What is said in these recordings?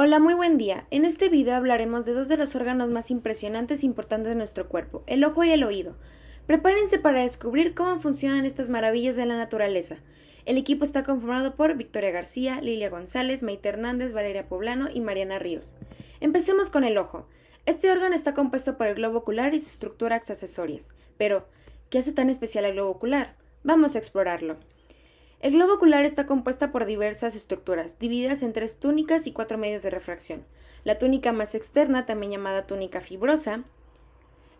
Hola, muy buen día. En este video hablaremos de dos de los órganos más impresionantes e importantes de nuestro cuerpo, el ojo y el oído. Prepárense para descubrir cómo funcionan estas maravillas de la naturaleza. El equipo está conformado por Victoria García, Lilia González, Maite Hernández, Valeria Poblano y Mariana Ríos. Empecemos con el ojo. Este órgano está compuesto por el globo ocular y sus estructuras accesorias. Pero, ¿qué hace tan especial el globo ocular? Vamos a explorarlo. El globo ocular está compuesta por diversas estructuras, divididas en 3 túnicas y 4 medios de refracción. La túnica más externa, también llamada túnica fibrosa,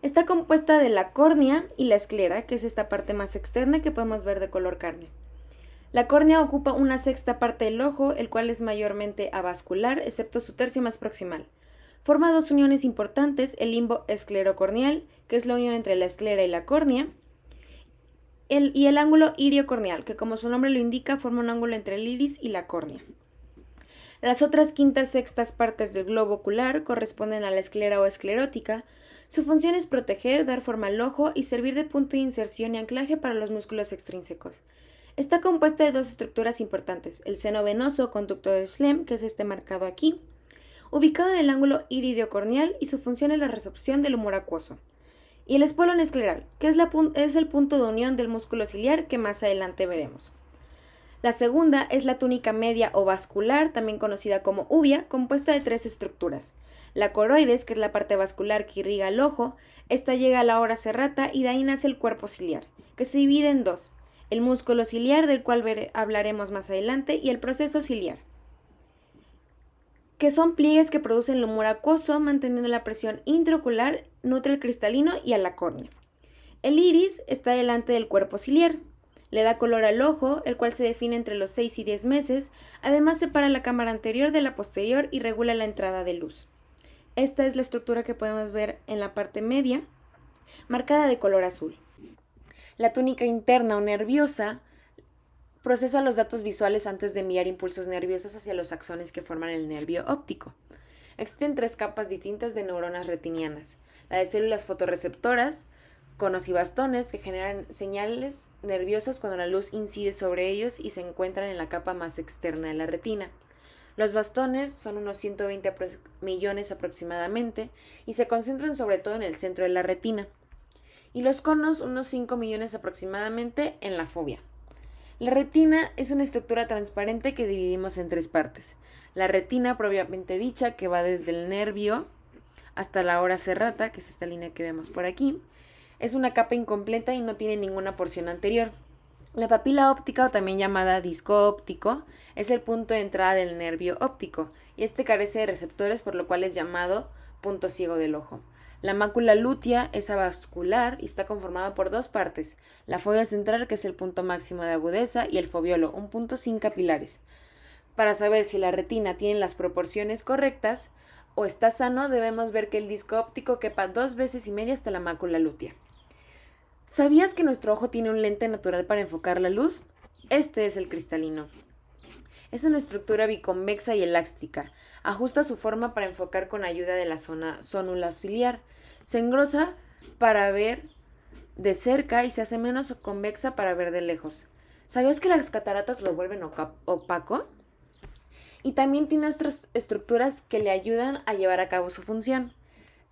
está compuesta de la córnea y la esclera, que es esta parte más externa que podemos ver de color carne. La córnea ocupa una sexta parte del ojo, el cual es mayormente avascular, excepto su tercio más proximal. Forma dos uniones importantes, el limbo esclerocorneal, que es la unión entre la esclera y la córnea, y el ángulo iriocorneal, que como su nombre lo indica, forma un ángulo entre el iris y la córnea. Las otras quintas sextas partes del globo ocular corresponden a la esclera o esclerótica. Su función es proteger, dar forma al ojo y servir de punto de inserción y anclaje para los músculos extrínsecos. Está compuesta de dos estructuras importantes, el seno venoso o conducto de Schlemm, que es este marcado aquí, ubicado en el ángulo iridiocorneal, y su función es la resorción del humor acuoso. Y el espolón escleral, que es el punto de unión del músculo ciliar que más adelante veremos. La segunda es la túnica media o vascular, también conocida como uvea, compuesta de 3 estructuras. La coroides, que es la parte vascular que irriga el ojo, esta llega a la ora serrata y de ahí nace el cuerpo ciliar, que se divide en dos, el músculo ciliar, del cual hablaremos más adelante, y el proceso ciliar, que son pliegues que producen el humor acuoso, manteniendo la presión intraocular, nutre el cristalino y a la córnea. El iris está delante del cuerpo ciliar. Le da color al ojo, el cual se define entre los 6 y 10 meses. Además, separa la cámara anterior de la posterior y regula la entrada de luz. Esta es la estructura que podemos ver en la parte media, marcada de color azul. La túnica interna o nerviosa procesa los datos visuales antes de enviar impulsos nerviosos hacia los axones que forman el nervio óptico. Existen 3 capas distintas de neuronas retinianas: la de células fotorreceptoras, conos y bastones, que generan señales nerviosas cuando la luz incide sobre ellos y se encuentran en la capa más externa de la retina. Los bastones son unos 120 millones aproximadamente y se concentran sobre todo en el centro de la retina. Y los conos unos 5 millones aproximadamente en la fóvea. La retina es una estructura transparente que dividimos en 3 partes. La retina propiamente dicha, que va desde el nervio hasta la ora serrata, que es esta línea que vemos por aquí, es una capa incompleta y no tiene ninguna porción anterior. La papila óptica, o también llamada disco óptico, es el punto de entrada del nervio óptico, y este carece de receptores, por lo cual es llamado punto ciego del ojo. La mácula lútea es avascular y está conformada por 2 partes: la fóvea central, que es el punto máximo de agudeza, y el foveolo, un punto sin capilares. Para saber si la retina tiene las proporciones correctas o está sano, debemos ver que el disco óptico quepa 2 veces y media hasta la mácula lútea. ¿Sabías que nuestro ojo tiene un lente natural para enfocar la luz? Este es el cristalino. Es una estructura biconvexa y elástica. Ajusta su forma para enfocar con ayuda de la zona sonula ciliar. Se engrosa para ver de cerca y se hace menos convexa para ver de lejos. ¿Sabías que las cataratas lo vuelven opaco? Y también tiene otras estructuras que le ayudan a llevar a cabo su función.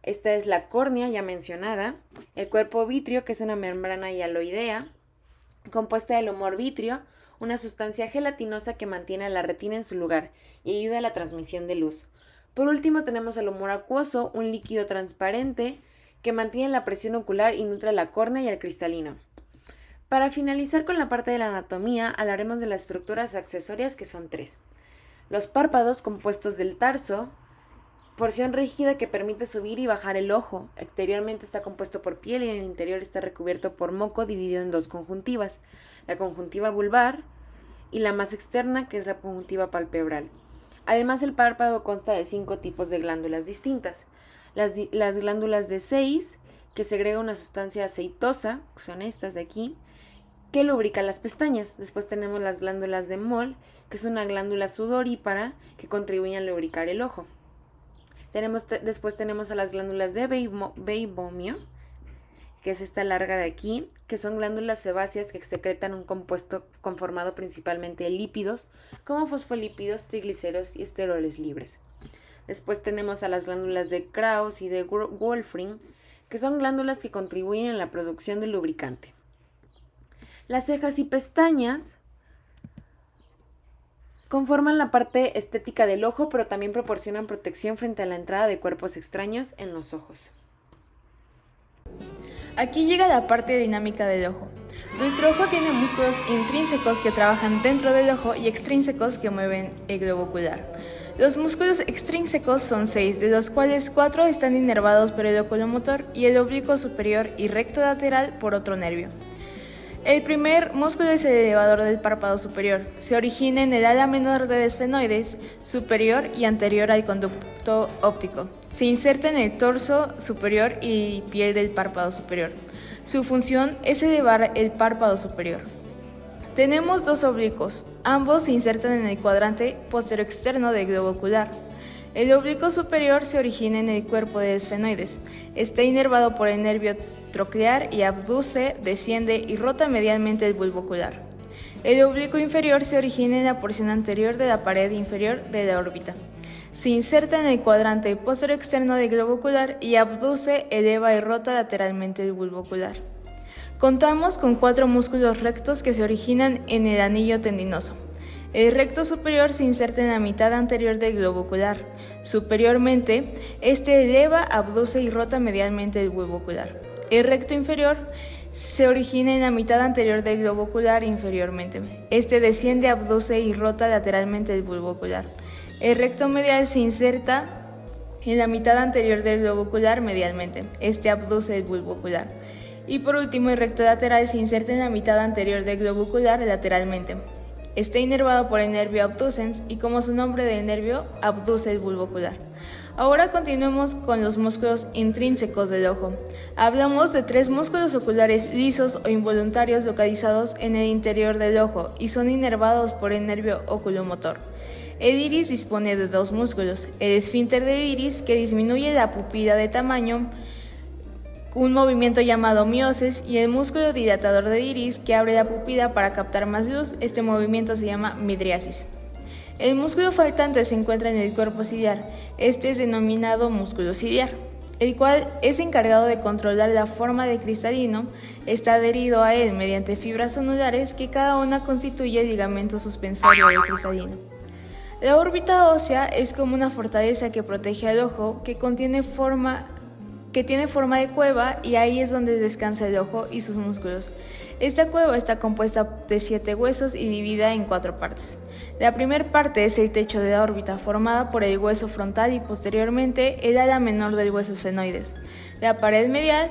Esta es la córnea, ya mencionada, el cuerpo vítreo, que es una membrana hialoidea, compuesta del humor vítreo, una sustancia gelatinosa que mantiene a la retina en su lugar y ayuda a la transmisión de luz. Por último tenemos el humor acuoso, un líquido transparente que mantiene la presión ocular y nutre la córnea y el cristalino. Para finalizar con la parte de la anatomía, hablaremos de las estructuras accesorias, que son 3. Los párpados, compuestos del tarso, porción rígida que permite subir y bajar el ojo. Exteriormente está compuesto por piel y en el interior está recubierto por moco, dividido en 2 conjuntivas: la conjuntiva vulvar y la más externa, que es la conjuntiva palpebral. Además, el párpado consta de 5 tipos de glándulas distintas. Las glándulas de Zeiss, que segrega una sustancia aceitosa, que son estas de aquí, que lubrica las pestañas. Después tenemos las glándulas de Moll, que es una glándula sudorípara que contribuye a lubricar el ojo. Después tenemos a las glándulas de Beibomio, que es esta larga de aquí, que son glándulas sebáceas que secretan un compuesto conformado principalmente de lípidos, como fosfolípidos, triglicéridos y esteroles libres. Después tenemos a las glándulas de Krauss y de Wolfram, que son glándulas que contribuyen a la producción de lubricante. Las cejas y pestañas conforman la parte estética del ojo, pero también proporcionan protección frente a la entrada de cuerpos extraños en los ojos. Aquí llega la parte dinámica del ojo. Nuestro ojo tiene músculos intrínsecos que trabajan dentro del ojo y extrínsecos que mueven el globo ocular. Los músculos extrínsecos son 6, de los cuales 4 están inervados por el oculomotor y el oblicuo superior y recto lateral por otro nervio. El primer músculo es el elevador del párpado superior. Se origina en el ala menor del esfenoides, superior y anterior al conducto óptico. Se inserta en el torso superior y piel del párpado superior. Su función es elevar el párpado superior. Tenemos dos oblicuos. Ambos se insertan en el cuadrante posterior externo del globo ocular. El oblicuo superior se origina en el cuerpo del esfenoides. Está inervado por el nervio troclear y abduce, desciende y rota medialmente el bulbo ocular. El oblicuo inferior se origina en la porción anterior de la pared inferior de la órbita. Se inserta en el cuadrante posterior externo del globo ocular y abduce, eleva y rota lateralmente el bulbo ocular. Contamos con 4 músculos rectos que se originan en el anillo tendinoso. El recto superior se inserta en la mitad anterior del globo ocular. Superiormente, este eleva, abduce y rota medialmente el bulbo ocular. El recto inferior se origina en la mitad anterior del globo ocular inferiormente. Este desciende, abduce y rota lateralmente el bulbo ocular. El recto medial se inserta en la mitad anterior del globo ocular medialmente. Este abduce el bulbo ocular. Y por último, el recto lateral se inserta en la mitad anterior del globo ocular lateralmente. Está inervado por el nervio abducens y, como su nombre del nervio, abduce el bulbo ocular. Ahora continuemos con los músculos intrínsecos del ojo. Hablamos de 3 músculos oculares lisos o involuntarios localizados en el interior del ojo y son inervados por el nervio oculomotor. El iris dispone de 2 músculos, el esfínter del iris, que disminuye la pupila de tamaño, un movimiento llamado miosis, y el músculo dilatador del iris, que abre la pupila para captar más luz. Este movimiento se llama midriasis. El músculo faltante se encuentra en el cuerpo ciliar. Este es denominado músculo ciliar, el cual es encargado de controlar la forma del cristalino. Está adherido a él mediante fibras anulares que cada una constituye el ligamento suspensorio del cristalino. La órbita ósea es como una fortaleza que protege al ojo, que tiene forma de cueva, y ahí es donde descansa el ojo y sus músculos. Esta cueva está compuesta de 7 huesos y dividida en 4 partes. La primera parte es el techo de la órbita, formada por el hueso frontal y posteriormente el ala menor del hueso esfenoides. La pared medial,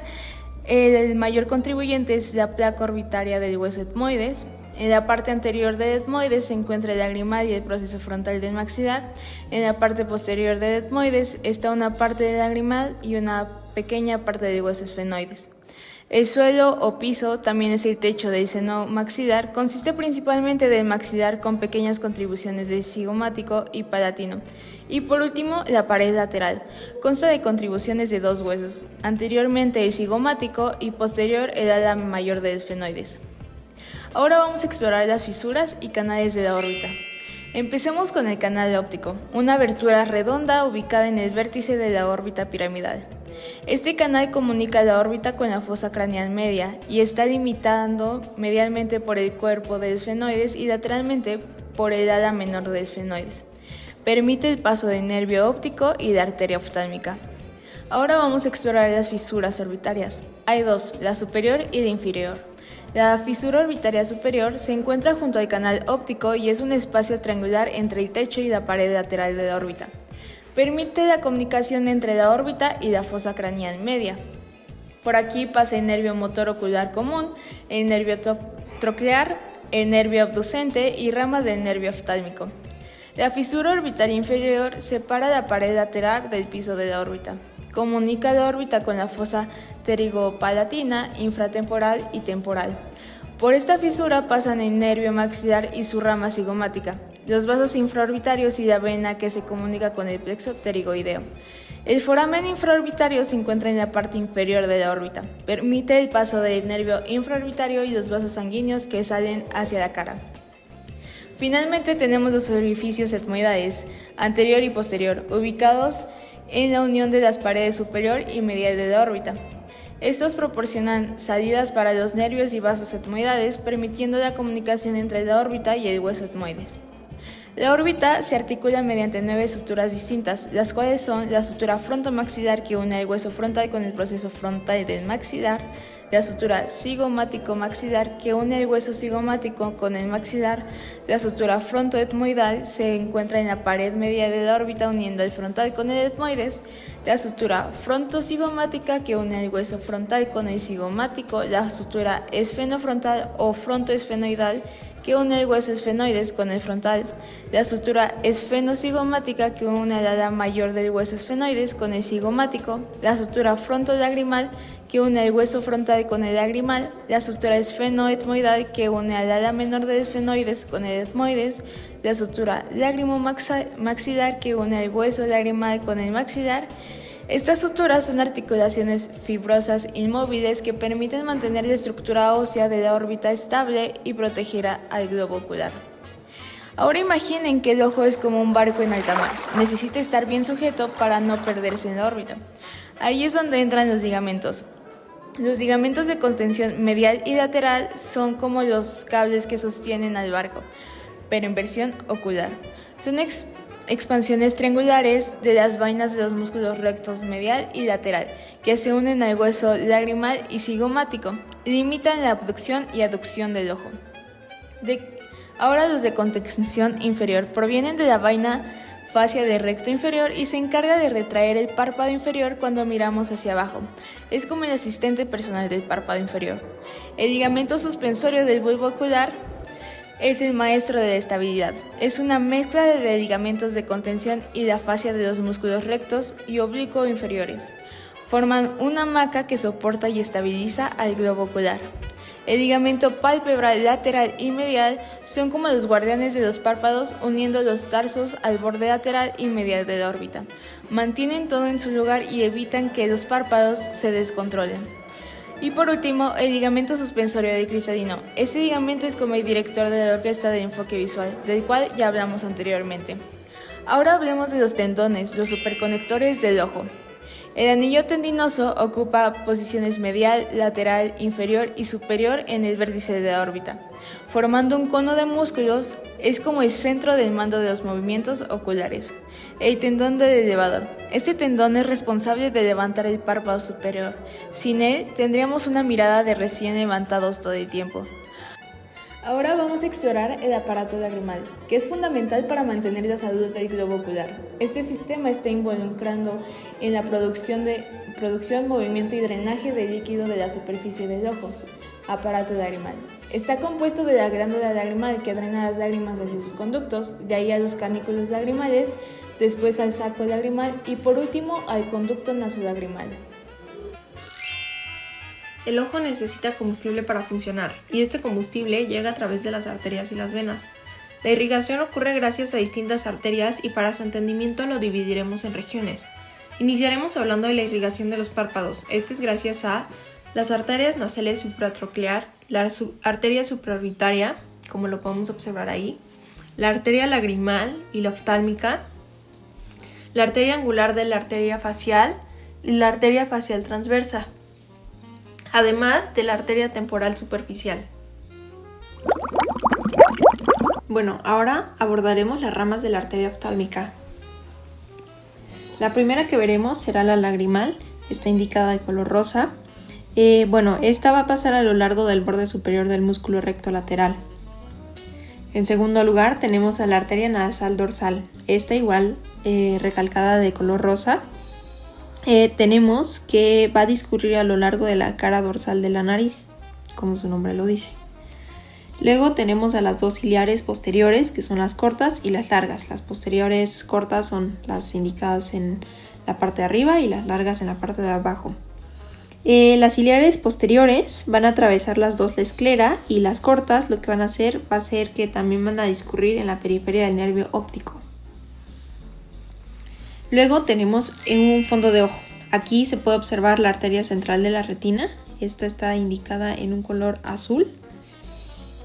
el mayor contribuyente es la placa orbitaria del hueso etmoides. En la parte anterior del etmoides se encuentra el lagrimal y el proceso frontal del maxilar. En la parte posterior del etmoides está una parte del lagrimal y una pequeña parte del hueso esfenoides. El suelo o piso también es el techo del seno maxilar. Consiste principalmente del maxilar con pequeñas contribuciones del cigomático y palatino. Y por último, la pared lateral. Consta de contribuciones de 2 huesos, anteriormente el cigomático y posterior el ala mayor del esfenoides. Ahora vamos a explorar las fisuras y canales de la órbita. Empecemos con el canal óptico, una abertura redonda ubicada en el vértice de la órbita piramidal. Este canal comunica la órbita con la fosa craneal media y está limitado medialmente por el cuerpo del esfenoides y lateralmente por el ala menor del esfenoides. Permite el paso del nervio óptico y de arteria oftálmica. Ahora vamos a explorar las fisuras orbitarias. Hay 2, la superior y la inferior. La fisura orbitaria superior se encuentra junto al canal óptico y es un espacio triangular entre el techo y la pared lateral de la órbita. Permite la comunicación entre la órbita y la fosa craneal media. Por aquí pasa el nervio motor ocular común, el nervio troclear, el nervio abducente y ramas del nervio oftálmico. La fisura orbitaria inferior separa la pared lateral del piso de la órbita. Comunica la órbita con la fosa pterigopalatina, infratemporal y temporal. Por esta fisura pasan el nervio maxilar y su rama cigomática, los vasos infraorbitarios y la vena que se comunica con el plexo pterigoideo. El foramen infraorbitario se encuentra en la parte inferior de la órbita. Permite el paso del nervio infraorbitario y los vasos sanguíneos que salen hacia la cara. Finalmente tenemos los orificios etmoidales, anterior y posterior, ubicados en la unión de las paredes superior y medial de la órbita. Estos proporcionan salidas para los nervios y vasos etmoidales, permitiendo la comunicación entre la órbita y el hueso etmoides. La órbita se articula mediante 9 suturas distintas, las cuales son la sutura frontomaxilar que une el hueso frontal con el proceso frontal del maxilar, la sutura cigomático-maxilar que une el hueso cigomático con el maxilar, la sutura frontoetmoidal se encuentra en la pared media de la órbita uniendo el frontal con el etmoides, la sutura frontocigomática que une el hueso frontal con el cigomático, la sutura esfenofrontal o frontoesfenoidal que une el hueso esfenoides con el frontal, la sutura esfenocigomática que une el ala mayor del hueso esfenoides con el cigomático, la sutura frontolagrimal que une el hueso frontal con el lagrimal, la sutura esfenoetmoidal que une al ala menor del esfenoides con el etmoides, la sutura lágrimo-maxilar que une el hueso lagrimal con el maxilar. Estas suturas son articulaciones fibrosas inmóviles que permiten mantener la estructura ósea de la órbita estable y proteger al globo ocular. Ahora imaginen que el ojo es como un barco en alta mar, necesita estar bien sujeto para no perderse en la órbita. Ahí es donde entran los ligamentos. Los ligamentos de contención medial y lateral son como los cables que sostienen al barco, pero en versión ocular. Son expansiones triangulares de las vainas de los músculos rectos medial y lateral, que se unen al hueso lagrimal y cigomático, limitan la abducción y aducción del ojo. Ahora los de contención inferior provienen de la vaina fascia del recto inferior y se encarga de retraer el párpado inferior cuando miramos hacia abajo. Es como el asistente personal del párpado inferior. El ligamento suspensorio del bulbo ocular es el maestro de la estabilidad. Es una mezcla de ligamentos de contención y la fascia de los músculos rectos y oblicuo inferiores. Forman una hamaca que soporta y estabiliza al globo ocular. El ligamento pálpebral lateral y medial son como los guardianes de los párpados, uniendo los tarsos al borde lateral y medial de la órbita. Mantienen todo en su lugar y evitan que los párpados se descontrolen. Y por último, el ligamento suspensorio del cristalino. Este ligamento es como el director de la orquesta de enfoque visual, del cual ya hablamos anteriormente. Ahora hablemos de los tendones, los superconectores del ojo. El anillo tendinoso ocupa posiciones medial, lateral, inferior y superior en el vértice de la órbita. Formando un cono de músculos, es como el centro del mando de los movimientos oculares. El tendón del elevador. Este tendón es responsable de levantar el párpado superior. Sin él, tendríamos una mirada de recién levantados todo el tiempo. Ahora vamos a explorar el aparato lagrimal, que es fundamental para mantener la salud del globo ocular. Este sistema está involucrando en la producción, movimiento y drenaje de líquido de la superficie del ojo. Aparato lagrimal. Está compuesto de la glándula lagrimal que drena las lágrimas hacia sus conductos, de ahí a los canículos lagrimales, después al saco lagrimal y por último al conducto nasolagrimal. El ojo necesita combustible para funcionar, y este combustible llega a través de las arterias y las venas. La irrigación ocurre gracias a distintas arterias y para su entendimiento lo dividiremos en regiones. Iniciaremos hablando de la irrigación de los párpados. Este es gracias a las arterias nasales supratroclear, la arteria supraorbitaria, como lo podemos observar ahí, la arteria lagrimal y la oftálmica, la arteria angular de la arteria facial y la arteria facial transversa, además de la arteria temporal superficial. Bueno, ahora abordaremos las ramas de la arteria oftálmica. La primera que veremos será la lagrimal, está indicada de color rosa. Esta va a pasar a lo largo del borde superior del músculo recto lateral. En segundo lugar tenemos a la arteria nasal dorsal, esta igual recalcada de color rosa. Tenemos que va a discurrir a lo largo de la cara dorsal de la nariz, como su nombre lo dice. Luego tenemos a las dos ciliares posteriores, que son las cortas y las largas. Las posteriores cortas son las indicadas en la parte de arriba y las largas en la parte de abajo. Las ciliares posteriores van a atravesar las dos la esclera y las cortas lo que van a hacer va a ser que también van a discurrir en la periferia del nervio óptico. Luego tenemos un fondo de ojo. Aquí se puede observar la arteria central de la retina. Esta está indicada en un color azul.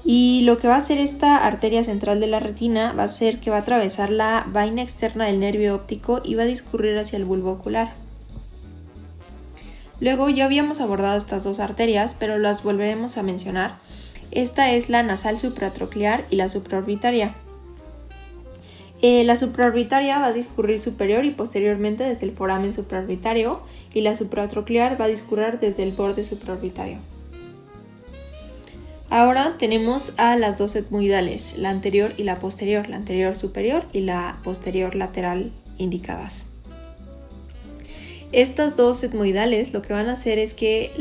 Y lo que va a hacer esta arteria central de la retina va a ser que va a atravesar la vaina externa del nervio óptico y va a discurrir hacia el bulbo ocular. Luego ya habíamos abordado estas dos arterias, pero las volveremos a mencionar. Esta es la nasal supratroclear y la supraorbitaria. La supraorbitaria va a discurrir superior y posteriormente desde el foramen supraorbitario y la supratroclear va a discurrir desde el borde supraorbitario. Ahora tenemos a las dos etmoidales, la anterior y la anterior superior y la posterior lateral indicadas. Estas dos etmoidales lo que van a hacer es que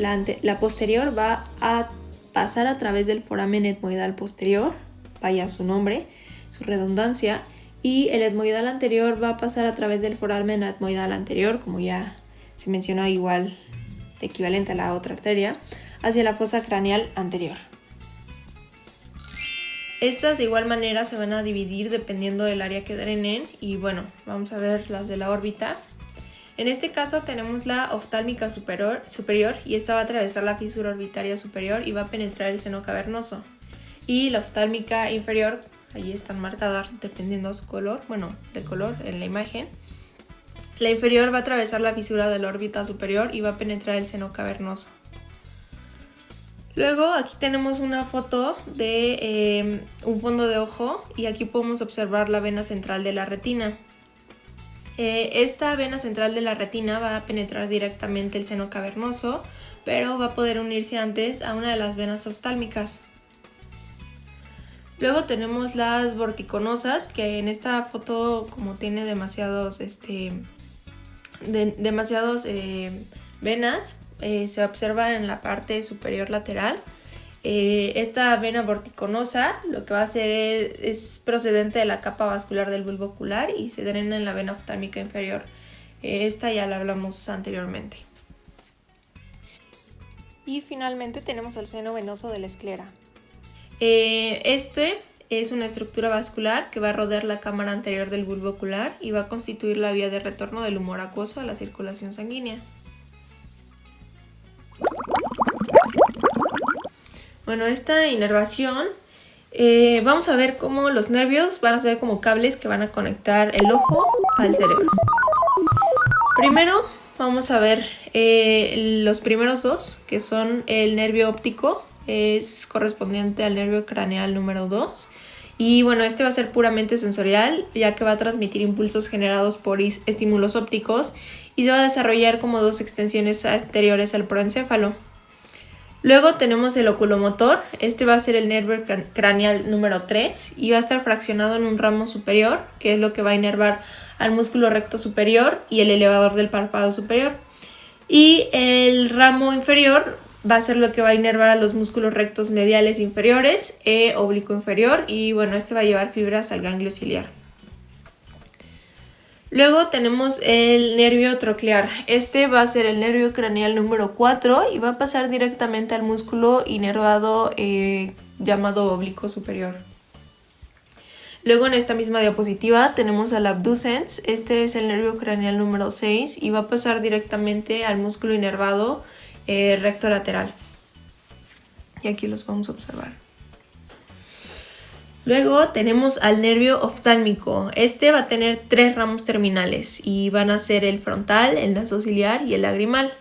la posterior va a pasar a través del foramen etmoidal posterior, vaya su nombre, su redundancia, y el etmoidal anterior va a pasar a través del foramen etmoidal anterior, como ya se mencionó igual, equivalente a la otra arteria, hacia la fosa craneal anterior. Estas de igual manera se van a dividir dependiendo del área que drenen y bueno, vamos a ver las de la órbita. En este caso tenemos la oftálmica superior y esta va a atravesar la fisura orbitaria superior y va a penetrar el seno cavernoso. Y la oftálmica inferior, ahí están marcadas dependiendo su color, del color en la imagen. La inferior va a atravesar la fisura de la órbita superior y va a penetrar el seno cavernoso. Luego aquí tenemos una foto de un fondo de ojo y aquí podemos observar la vena central de la retina. Esta vena central de la retina va a penetrar directamente el seno cavernoso, pero va a poder unirse antes a una de las venas oftálmicas. Luego tenemos las vorticonosas, que en esta foto, como tiene demasiados venas, se observa en la parte superior lateral. Esta vena vorticonosa lo que va a hacer es procedente de la capa vascular del bulbo ocular y se drena en la vena oftálmica inferior. Esta ya la hablamos anteriormente. Y finalmente tenemos el seno venoso de la esclera. Este es una estructura vascular que va a rodear la cámara anterior del bulbo ocular y va a constituir la vía de retorno del humor acuoso a la circulación sanguínea. Bueno, esta inervación, vamos a ver cómo los nervios van a ser como cables que van a conectar el ojo al cerebro. Primero vamos a ver los primeros dos, que son el nervio óptico, es correspondiente al nervio craneal número 2. Y bueno, este va a ser puramente sensorial, ya que va a transmitir impulsos generados por estímulos ópticos y se va a desarrollar como dos extensiones anteriores al proencéfalo. Luego tenemos el oculomotor, este va a ser el nervio craneal número 3 y va a estar fraccionado en un ramo superior, que es lo que va a inervar al músculo recto superior y el elevador del párpado superior. Y el ramo inferior va a ser lo que va a inervar a los músculos rectos mediales inferiores e oblicuo inferior y bueno, este va a llevar fibras al ganglio ciliar. Luego tenemos el nervio troclear. Este va a ser el nervio craneal número 4 y va a pasar directamente al músculo inervado llamado oblicuo superior. Luego en esta misma diapositiva tenemos al abducens. Este es el nervio craneal número 6 y va a pasar directamente al músculo inervado recto lateral. Y aquí los vamos a observar. Luego tenemos al nervio oftálmico. Este va a tener 3 ramos terminales y van a ser el frontal, el nasociliar y el lagrimal.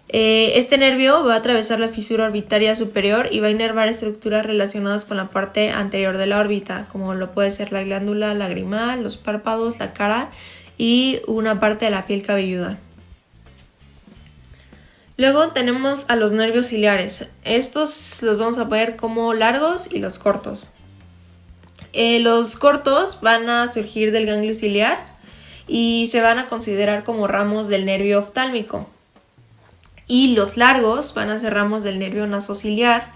Este nervio va a atravesar la fisura orbitaria superior y va a inervar estructuras relacionadas con la parte anterior de la órbita, como lo puede ser la glándula lagrimal, los párpados, la cara y una parte de la piel cabelluda. Luego tenemos a los nervios ciliares. Estos los vamos a ver como largos y los cortos. Los cortos van a surgir del ganglio ciliar y se van a considerar como ramos del nervio oftálmico. Y los largos van a ser ramos del nervio nasociliar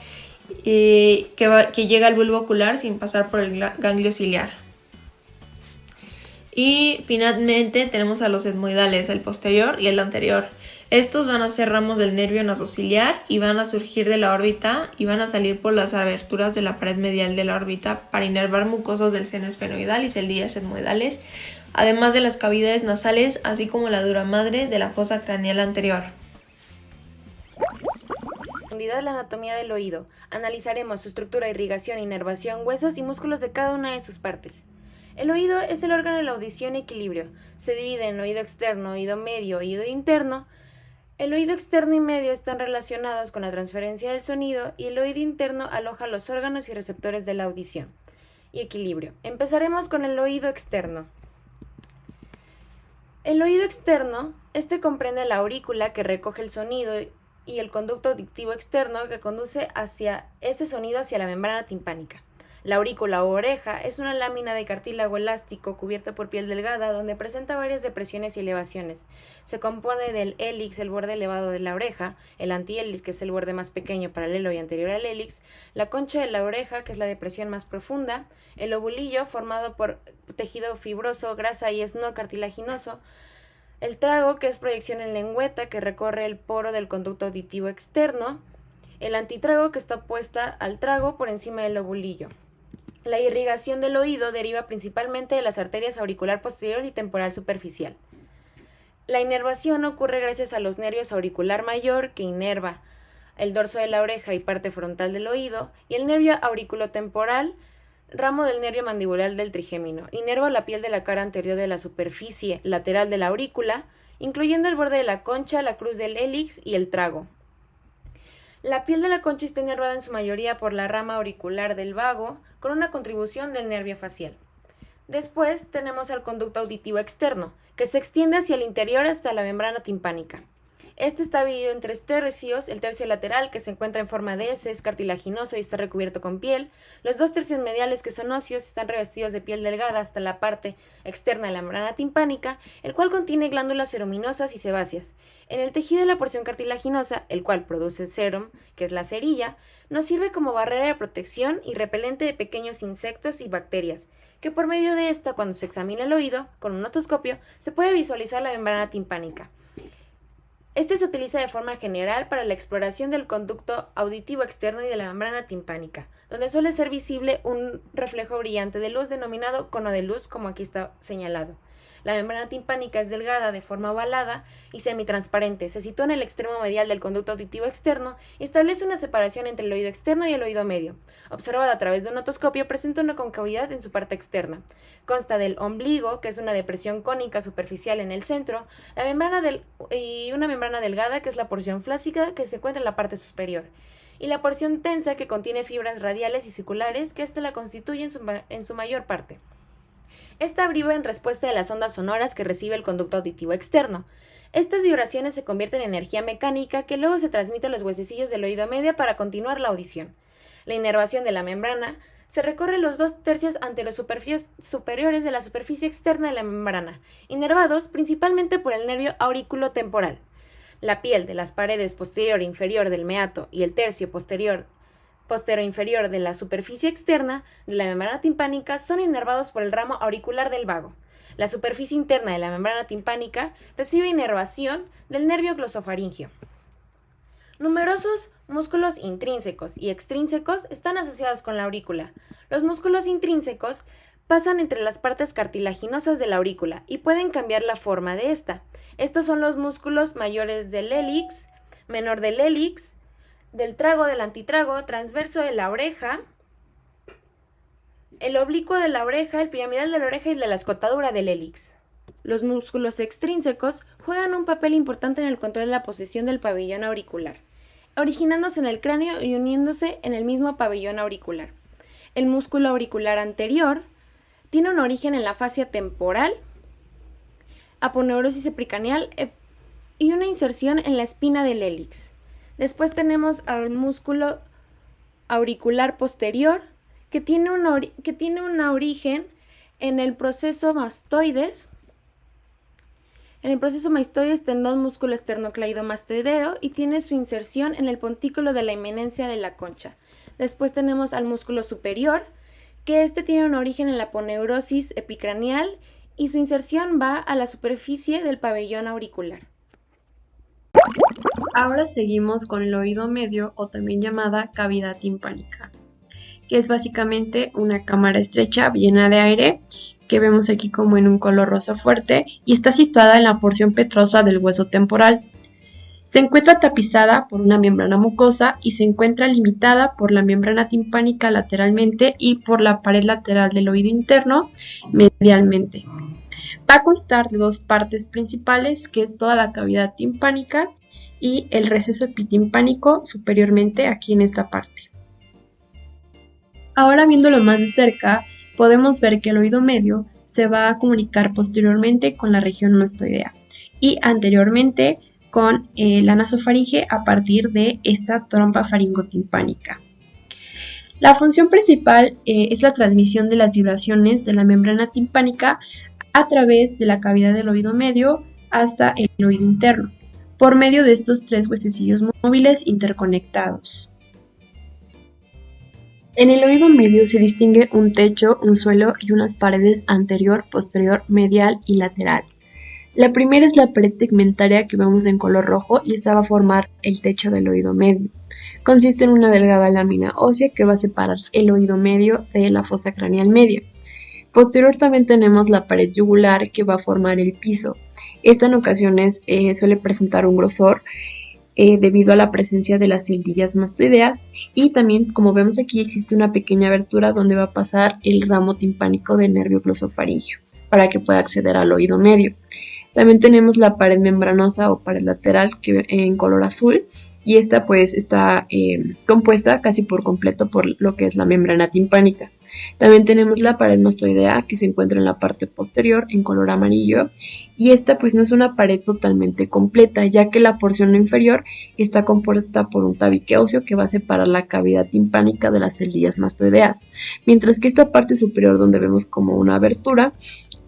que llega al bulbo ocular sin pasar por el ganglio ciliar. Y finalmente tenemos a los etmoidales, el posterior y el anterior. Estos van a ser ramos del nervio nasociliar y van a surgir de la órbita y van a salir por las aberturas de la pared medial de la órbita para inervar mucosas del seno esfenoidal y celdillas etmoidales, además de las cavidades nasales, así como la dura madre de la fosa craneal anterior. profundidad la anatomía del oído. Analizaremos su estructura, irrigación, inervación, huesos y músculos de cada una de sus partes. El oído es el órgano de la audición y equilibrio. Se divide en oído externo, oído medio, oído interno. El oído externo y medio están relacionados con la transferencia del sonido y el oído interno aloja los órganos y receptores de la audición y equilibrio. Empezaremos con el oído externo. El oído externo, comprende la aurícula que recoge el sonido y el conducto auditivo externo que conduce hacia ese sonido hacia la membrana timpánica. La aurícula o oreja es una lámina de cartílago elástico cubierta por piel delgada donde presenta varias depresiones y elevaciones. Se compone del hélix, el borde elevado de la oreja, el antihélix, que es el borde más pequeño, paralelo y anterior al hélix, la concha de la oreja, que es la depresión más profunda, el obulillo, formado por tejido fibroso, grasa y esno cartilaginoso, el trago, que es proyección en lengüeta que recorre el poro del conducto auditivo externo, el antitrago, que está opuesta al trago por encima del obulillo. La irrigación del oído deriva principalmente de las arterias auricular posterior y temporal superficial. La inervación ocurre gracias a los nervios auricular mayor, que inerva el dorso de la oreja y parte frontal del oído, y el nervio auriculotemporal, ramo del nervio mandibular del trigémino. Inerva la piel de la cara anterior de la superficie lateral de la aurícula, incluyendo el borde de la concha, la cruz del hélix y el trago. La piel de la concha está inervada en su mayoría por la rama auricular del vago, con una contribución del nervio facial. Después tenemos al conducto auditivo externo, que se extiende hacia el interior hasta la membrana timpánica. Este está dividido en 3 tercios: el tercio lateral, que se encuentra en forma de S, es cartilaginoso y está recubierto con piel. Los 2 tercios mediales, que son óseos, están revestidos de piel delgada hasta la parte externa de la membrana timpánica, el cual contiene glándulas seruminosas y sebáceas. En el tejido de la porción cartilaginosa, el cual produce serum, que es la cerilla, nos sirve como barrera de protección y repelente de pequeños insectos y bacterias, que por medio de esta, cuando se examina el oído con un otoscopio, se puede visualizar la membrana timpánica. Este se utiliza de forma general para la exploración del conducto auditivo externo y de la membrana timpánica, donde suele ser visible un reflejo brillante de luz denominado cono de luz, como aquí está señalado. La membrana timpánica es delgada, de forma ovalada y semitransparente. Se sitúa en el extremo medial del conducto auditivo externo y establece una separación entre el oído externo y el oído medio. Observada a través de un otoscopio, presenta una concavidad en su parte externa. Consta del ombligo, que es una depresión cónica superficial en el centro, y una membrana delgada, que es la porción flácida, que se encuentra en la parte superior, y la porción tensa, que contiene fibras radiales y circulares, que ésta la constituye en su mayor parte. Esta vibra en respuesta a las ondas sonoras que recibe el conducto auditivo externo. Estas vibraciones se convierten en energía mecánica que luego se transmite a los huesecillos del oído medio para continuar la audición. La inervación de la membrana se recorre los 2 tercios superiores de la superficie externa de la membrana, inervados principalmente por el nervio auriculotemporal. La piel de las paredes posterior e inferior del meato y el tercio postero-inferior de la superficie externa de la membrana timpánica son inervados por el ramo auricular del vago. La superficie interna de la membrana timpánica recibe inervación del nervio glosofaringio. Numerosos músculos intrínsecos y extrínsecos están asociados con la aurícula. Los músculos intrínsecos pasan entre las partes cartilaginosas de la aurícula y pueden cambiar la forma de esta. Estos son los músculos mayores del hélix, menor del hélix, del trago, del antitrago, transverso de la oreja, el oblicuo de la oreja, el piramidal de la oreja y de la escotadura del hélix. Los músculos extrínsecos juegan un papel importante en el control de la posición del pabellón auricular, originándose en el cráneo y uniéndose en el mismo pabellón auricular. El músculo auricular anterior tiene un origen en la fascia temporal, aponeurosis epicranial y una inserción en la espina del hélix. Después tenemos al músculo auricular posterior, que tiene un origen en el proceso mastoides. En el proceso mastoides, tendón músculo esternocleidomastoideo, y tiene su inserción en el pontículo de la eminencia de la concha. Después tenemos al músculo superior, que tiene un origen en la aponeurosis epicranial y su inserción va a la superficie del pabellón auricular. Ahora seguimos con el oído medio, o también llamada cavidad timpánica, que es básicamente una cámara estrecha llena de aire, que vemos aquí como en un color rosa fuerte, y está situada en la porción petrosa del hueso temporal. Se encuentra tapizada por una membrana mucosa y se encuentra limitada por la membrana timpánica lateralmente y por la pared lateral del oído interno medialmente. Va a constar de dos partes principales, que es toda la cavidad timpánica y el receso epitimpánico superiormente aquí en esta parte. Ahora viéndolo más de cerca, podemos ver que el oído medio se va a comunicar posteriormente con la región mastoidea y anteriormente con la nasofaringe a partir de esta trompa faringotimpánica. La función principal es la transmisión de las vibraciones de la membrana timpánica a través de la cavidad del oído medio hasta el oído interno, por medio de estos tres huesecillos móviles interconectados. En el oído medio se distingue un techo, un suelo y unas paredes anterior, posterior, medial y lateral. La primera es la pared tegmentaria que vemos en color rojo y esta va a formar el techo del oído medio. Consiste en una delgada lámina ósea que va a separar el oído medio de la fosa craneal media. Posterior también tenemos la pared yugular que va a formar el piso. Esta en ocasiones suele presentar un grosor debido a la presencia de las celdillas mastoideas y también, como vemos aquí, existe una pequeña abertura donde va a pasar el ramo timpánico del nervio glosofaringeo para que pueda acceder al oído medio. También tenemos la pared membranosa o pared lateral que en color azul y esta pues está compuesta casi por completo por lo que es la membrana timpánica. También tenemos la pared mastoidea que se encuentra en la parte posterior en color amarillo y esta pues no es una pared totalmente completa, ya que la porción inferior está compuesta por un tabique óseo que va a separar la cavidad timpánica de las celdillas mastoideas, mientras que esta parte superior donde vemos como una abertura,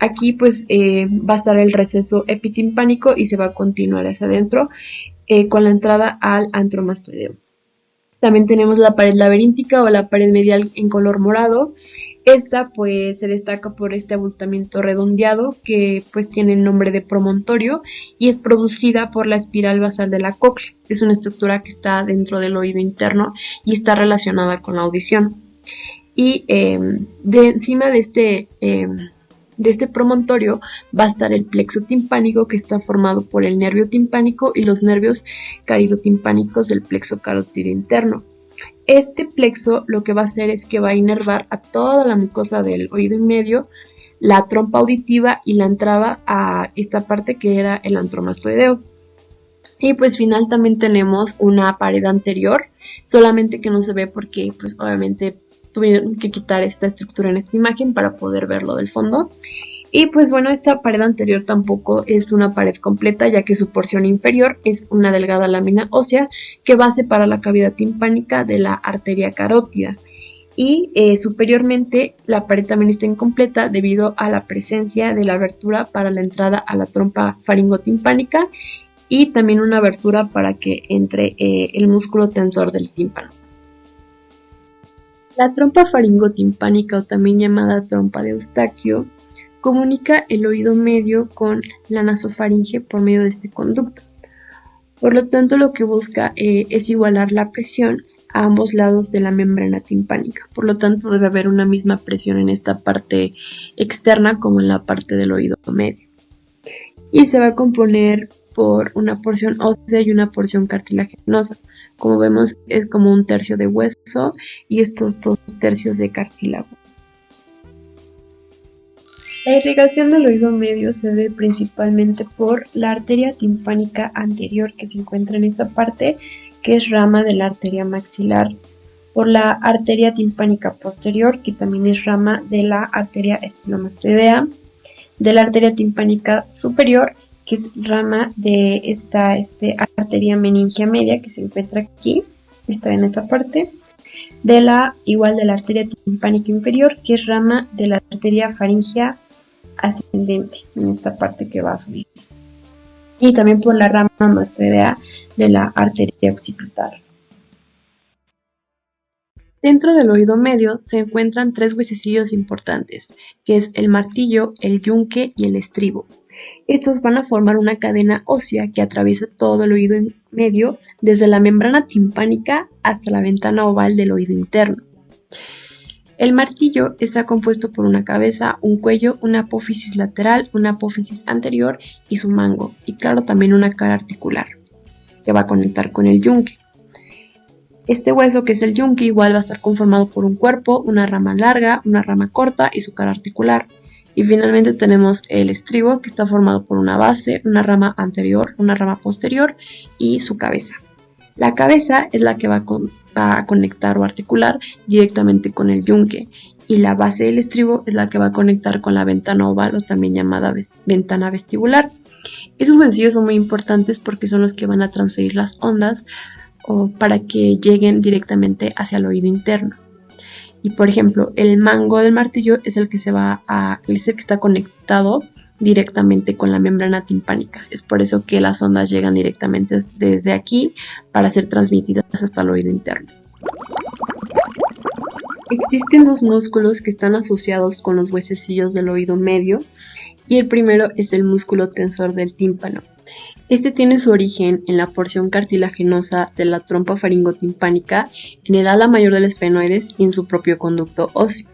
aquí pues va a estar el receso epitimpánico y se va a continuar hacia adentro con la entrada al antromastoideo. También tenemos la pared laberíntica o la pared medial en color morado. Esta pues se destaca por este abultamiento redondeado que pues tiene el nombre de promontorio y es producida por la espiral basal de la cóclea. Es una estructura que está dentro del oído interno y está relacionada con la audición. Y de encima de este promontorio va a estar el plexo timpánico que está formado por el nervio timpánico y los nervios caridotimpánicos del plexo carótido interno. Este plexo lo que va a hacer es que va a inervar a toda la mucosa del oído medio, la trompa auditiva y la entrada a esta parte que era el antromastoideo. Y pues final también tenemos una pared anterior, solamente que no se ve porque pues obviamente tuvieron que quitar esta estructura en esta imagen para poder verlo del fondo. Y pues bueno, esta pared anterior tampoco es una pared completa, ya que su porción inferior es una delgada lámina ósea que va a separar la cavidad timpánica de la arteria carótida. Y superiormente la pared también está incompleta debido a la presencia de la abertura para la entrada a la trompa faringotimpánica y también una abertura para que entre el músculo tensor del tímpano. La trompa faringotimpánica, o también llamada trompa de Eustaquio, comunica el oído medio con la nasofaringe por medio de este conducto. Por lo tanto, lo que busca es igualar la presión a ambos lados de la membrana timpánica. Por lo tanto, debe haber una misma presión en esta parte externa como en la parte del oído medio. Y se va a componer por una porción ósea y una porción cartilaginosa. Como vemos, es como un tercio de hueso y estos 2 tercios de cartílago. La irrigación del oído medio se ve principalmente por la arteria timpánica anterior que se encuentra en esta parte, que es rama de la arteria maxilar, por la arteria timpánica posterior, que también es rama de la arteria estelomastoidea, de la arteria timpánica superior, que es rama de esta arteria meningea media que se encuentra aquí, está en esta parte, de la arteria timpánica inferior, que es rama de la arteria faringea ascendente, en esta parte que va a subir, y también por la rama mastoidea de la arteria occipital. Dentro del oído medio se encuentran 3 huesecillos importantes, que es el martillo, el yunque y el estribo. Estos van a formar una cadena ósea que atraviesa todo el oído medio, desde la membrana timpánica hasta la ventana oval del oído interno. El martillo está compuesto por una cabeza, un cuello, una apófisis lateral, una apófisis anterior y su mango, y claro, también una cara articular. que va a conectar con el yunque. Este hueso, que es el yunque, igual va a estar conformado por un cuerpo, una rama larga, una rama corta y su cara articular. Y finalmente tenemos el estribo, que está formado por una base, una rama anterior, una rama posterior y su cabeza. La cabeza es la que va a conectar o articular directamente con el yunque, y la base del estribo es la que va a conectar con la ventana oval o también llamada ventana vestibular. Esos huesillos son muy importantes porque son los que van a transferir las ondas o para que lleguen directamente hacia el oído interno. Y por ejemplo, el mango del martillo es el que está conectado directamente con la membrana timpánica. Es por eso que las ondas llegan directamente desde aquí para ser transmitidas hasta el oído interno. Existen dos músculos que están asociados con los huesecillos del oído medio, y el primero es el músculo tensor del tímpano. Este tiene su origen en la porción cartilaginosa de la trompa faringotimpánica, en el ala mayor del esfenoides y en su propio conducto óseo.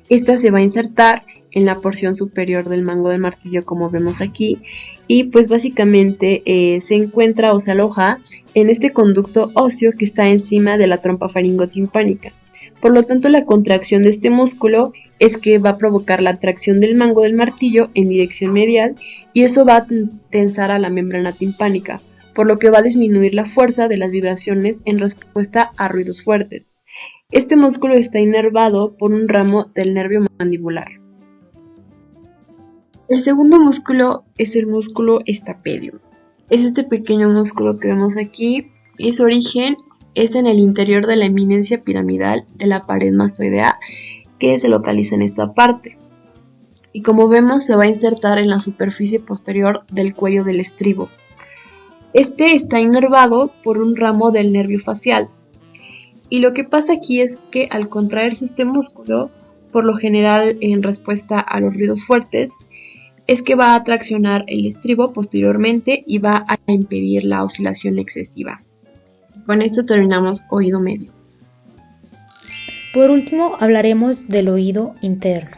Esta se va a insertar en la porción superior del mango del martillo, como vemos aquí, y pues básicamente se encuentra o se aloja en este conducto óseo que está encima de la trompa faringotimpánica. Por lo tanto, la contracción de este músculo es que va a provocar la tracción del mango del martillo en dirección medial, y eso va a tensar a la membrana timpánica, por lo que va a disminuir la fuerza de las vibraciones en respuesta a ruidos fuertes. Este músculo está inervado por un ramo del nervio mandibular. El segundo músculo es el músculo estapedio. Es este pequeño músculo que vemos aquí, y su origen es en el interior de la eminencia piramidal de la pared mastoidea, que se localiza en esta parte. Y como vemos, se va a insertar en la superficie posterior del cuello del estribo. Este está inervado por un ramo del nervio facial. Y lo que pasa aquí es que al contraerse este músculo, por lo general en respuesta a los ruidos fuertes, es que va a traccionar el estribo posteriormente y va a impedir la oscilación excesiva. Con esto terminamos oído medio. Por último, hablaremos del oído interno.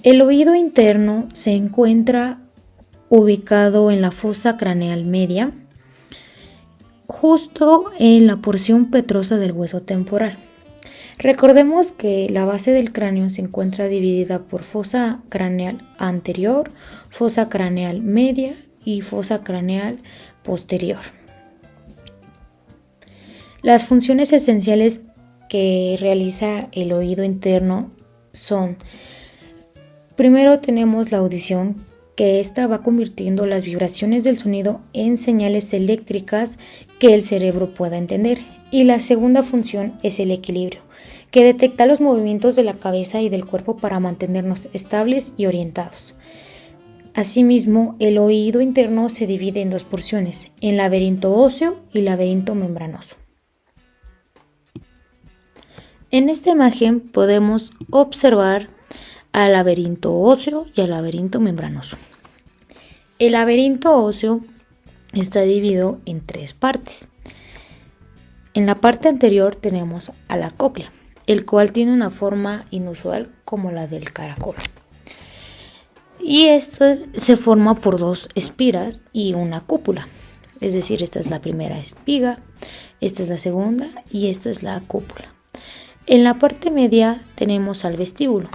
El oído interno se encuentra ubicado en la fosa craneal media, justo en la porción petrosa del hueso temporal. Recordemos que la base del cráneo se encuentra dividida por fosa craneal anterior, fosa craneal media y fosa craneal posterior. Las funciones esenciales que realiza el oído interno son: primero tenemos la audición, que ésta va convirtiendo las vibraciones del sonido en señales eléctricas que el cerebro pueda entender. Y la segunda función es el equilibrio, que detecta los movimientos de la cabeza y del cuerpo para mantenernos estables y orientados. Asimismo, el oído interno se divide en dos porciones, en laberinto óseo y laberinto membranoso. En esta imagen podemos observar al laberinto óseo y al laberinto membranoso. El laberinto óseo está dividido en tres partes. En la parte anterior tenemos a la cóclea, el cual tiene una forma inusual como la del caracol. Y esto se forma por dos espiras y una cúpula. Es decir, esta es la primera espiga, esta es la segunda y esta es la cúpula. En la parte media tenemos al vestíbulo,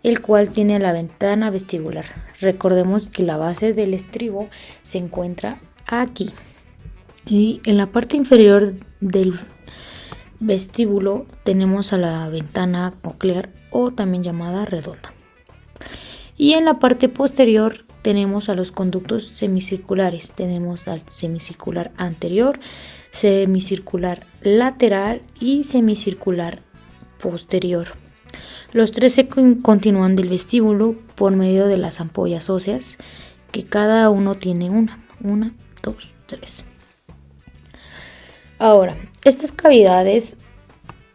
el cual tiene la ventana vestibular. Recordemos que la base del estribo se encuentra aquí. Y en la parte inferior del vestíbulo tenemos a la ventana coclear, o también llamada redonda. Y en la parte posterior tenemos a los conductos semicirculares. Tenemos al semicircular anterior, semicircular lateral y semicircular posterior. Los tres se continúan del vestíbulo por medio de las ampollas óseas, que cada uno tiene una, 2, 3. Ahora, estas cavidades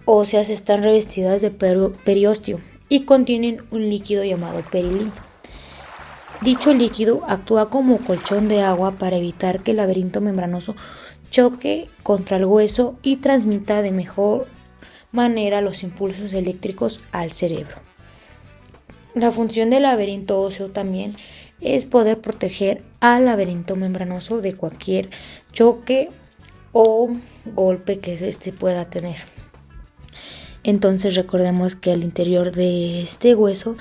óseas están revestidas de periósteo y contienen un líquido llamado perilinfa. Dicho líquido actúa como colchón de agua para evitar que el laberinto membranoso choque contra el hueso y transmita de mejor manera los impulsos eléctricos al cerebro. La función del laberinto óseo también es poder proteger al laberinto membranoso de cualquier choque o golpe que éste pueda tener. Entonces recordemos que al interior de este hueso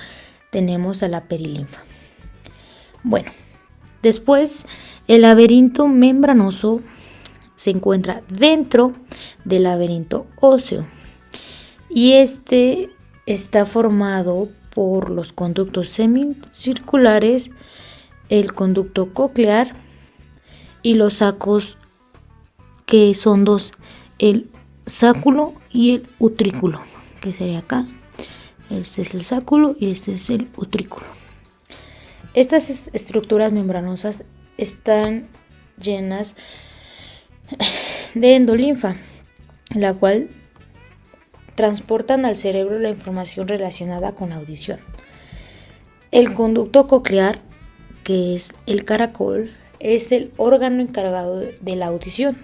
tenemos a la perilinfa. Bueno, después el laberinto membranoso se encuentra dentro del laberinto óseo y este está formado por los conductos semicirculares, el conducto coclear y los sacos, que son dos, el sáculo y el utrículo, que sería acá. Este es el sáculo y este es el utrículo. Estas estructuras membranosas están llenas de endolinfa, la cual transportan al cerebro la información relacionada con la audición. El conducto coclear, que es el caracol, es el órgano encargado de la audición,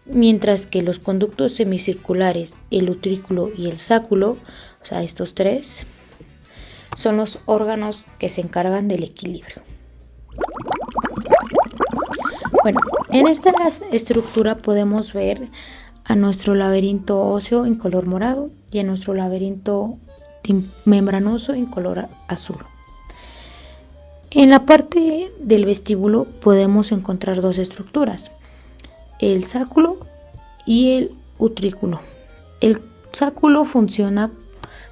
mientras que los conductos semicirculares, el utrículo y el sáculo, o sea, estos tres, son los órganos que se encargan del equilibrio. Bueno, en esta estructura podemos ver a nuestro laberinto óseo en color morado y a nuestro laberinto membranoso en color azul. En la parte del vestíbulo podemos encontrar dos estructuras, el sáculo y el utrículo. El sáculo funciona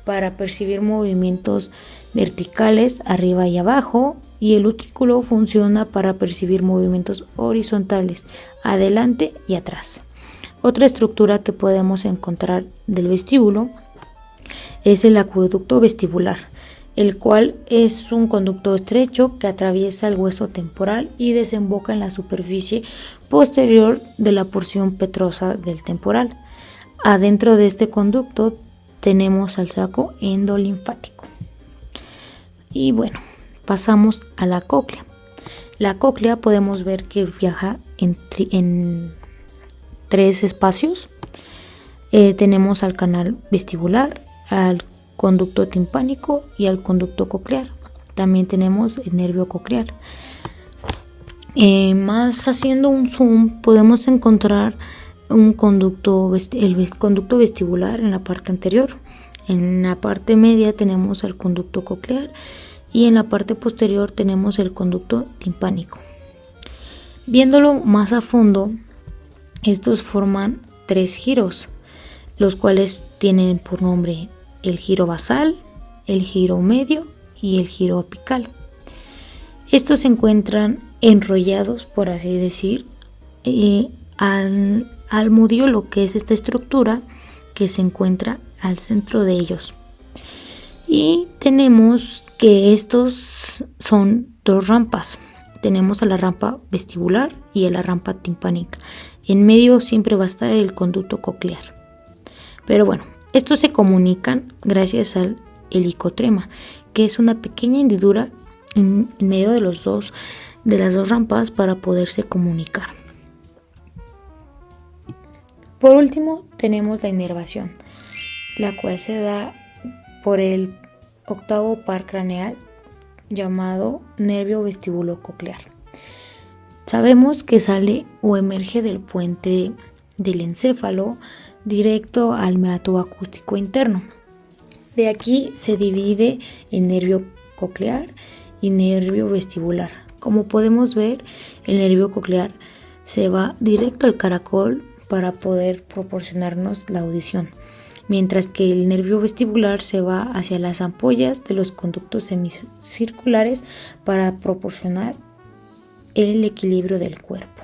para percibir movimientos verticales arriba y abajo, y el utrículo funciona para percibir movimientos horizontales adelante y atrás. Otra estructura que podemos encontrar del vestíbulo es el acueducto vestibular, el cual es un conducto estrecho que atraviesa el hueso temporal y desemboca en la superficie posterior de la porción petrosa del temporal. Adentro de este conducto tenemos al saco endolinfático. Y bueno, pasamos a la cóclea. La cóclea podemos ver que viaja en tres espacios. Tenemos al canal vestibular, al conducto timpánico y al conducto coclear. También tenemos el nervio coclear. Más haciendo un zoom, podemos encontrar el conducto vestibular en la parte anterior. En la parte media tenemos el conducto coclear y en la parte posterior tenemos el conducto timpánico. Viéndolo más a fondo, estos forman tres giros, los cuales tienen por nombre el giro basal, el giro medio y el giro apical. Estos se encuentran enrollados, por así decir, al modiolo, que es esta estructura que se encuentra al centro de ellos. Y tenemos que estos son dos rampas. Tenemos a la rampa vestibular y a la rampa timpánica. En medio siempre va a estar el conducto coclear. Pero bueno, estos se comunican gracias al helicotrema, que es una pequeña hendidura en medio de las dos rampas para poderse comunicar. Por último, tenemos la inervación, la cual se da por el octavo par craneal llamado nervio vestibulo-coclear. Sabemos que sale o emerge del puente del encéfalo directo al meato acústico interno. De aquí se divide en nervio coclear y nervio vestibular. Como podemos ver, el nervio coclear se va directo al caracol para poder proporcionarnos la audición, mientras que el nervio vestibular se va hacia las ampollas de los conductos semicirculares para proporcionar el equilibrio del cuerpo.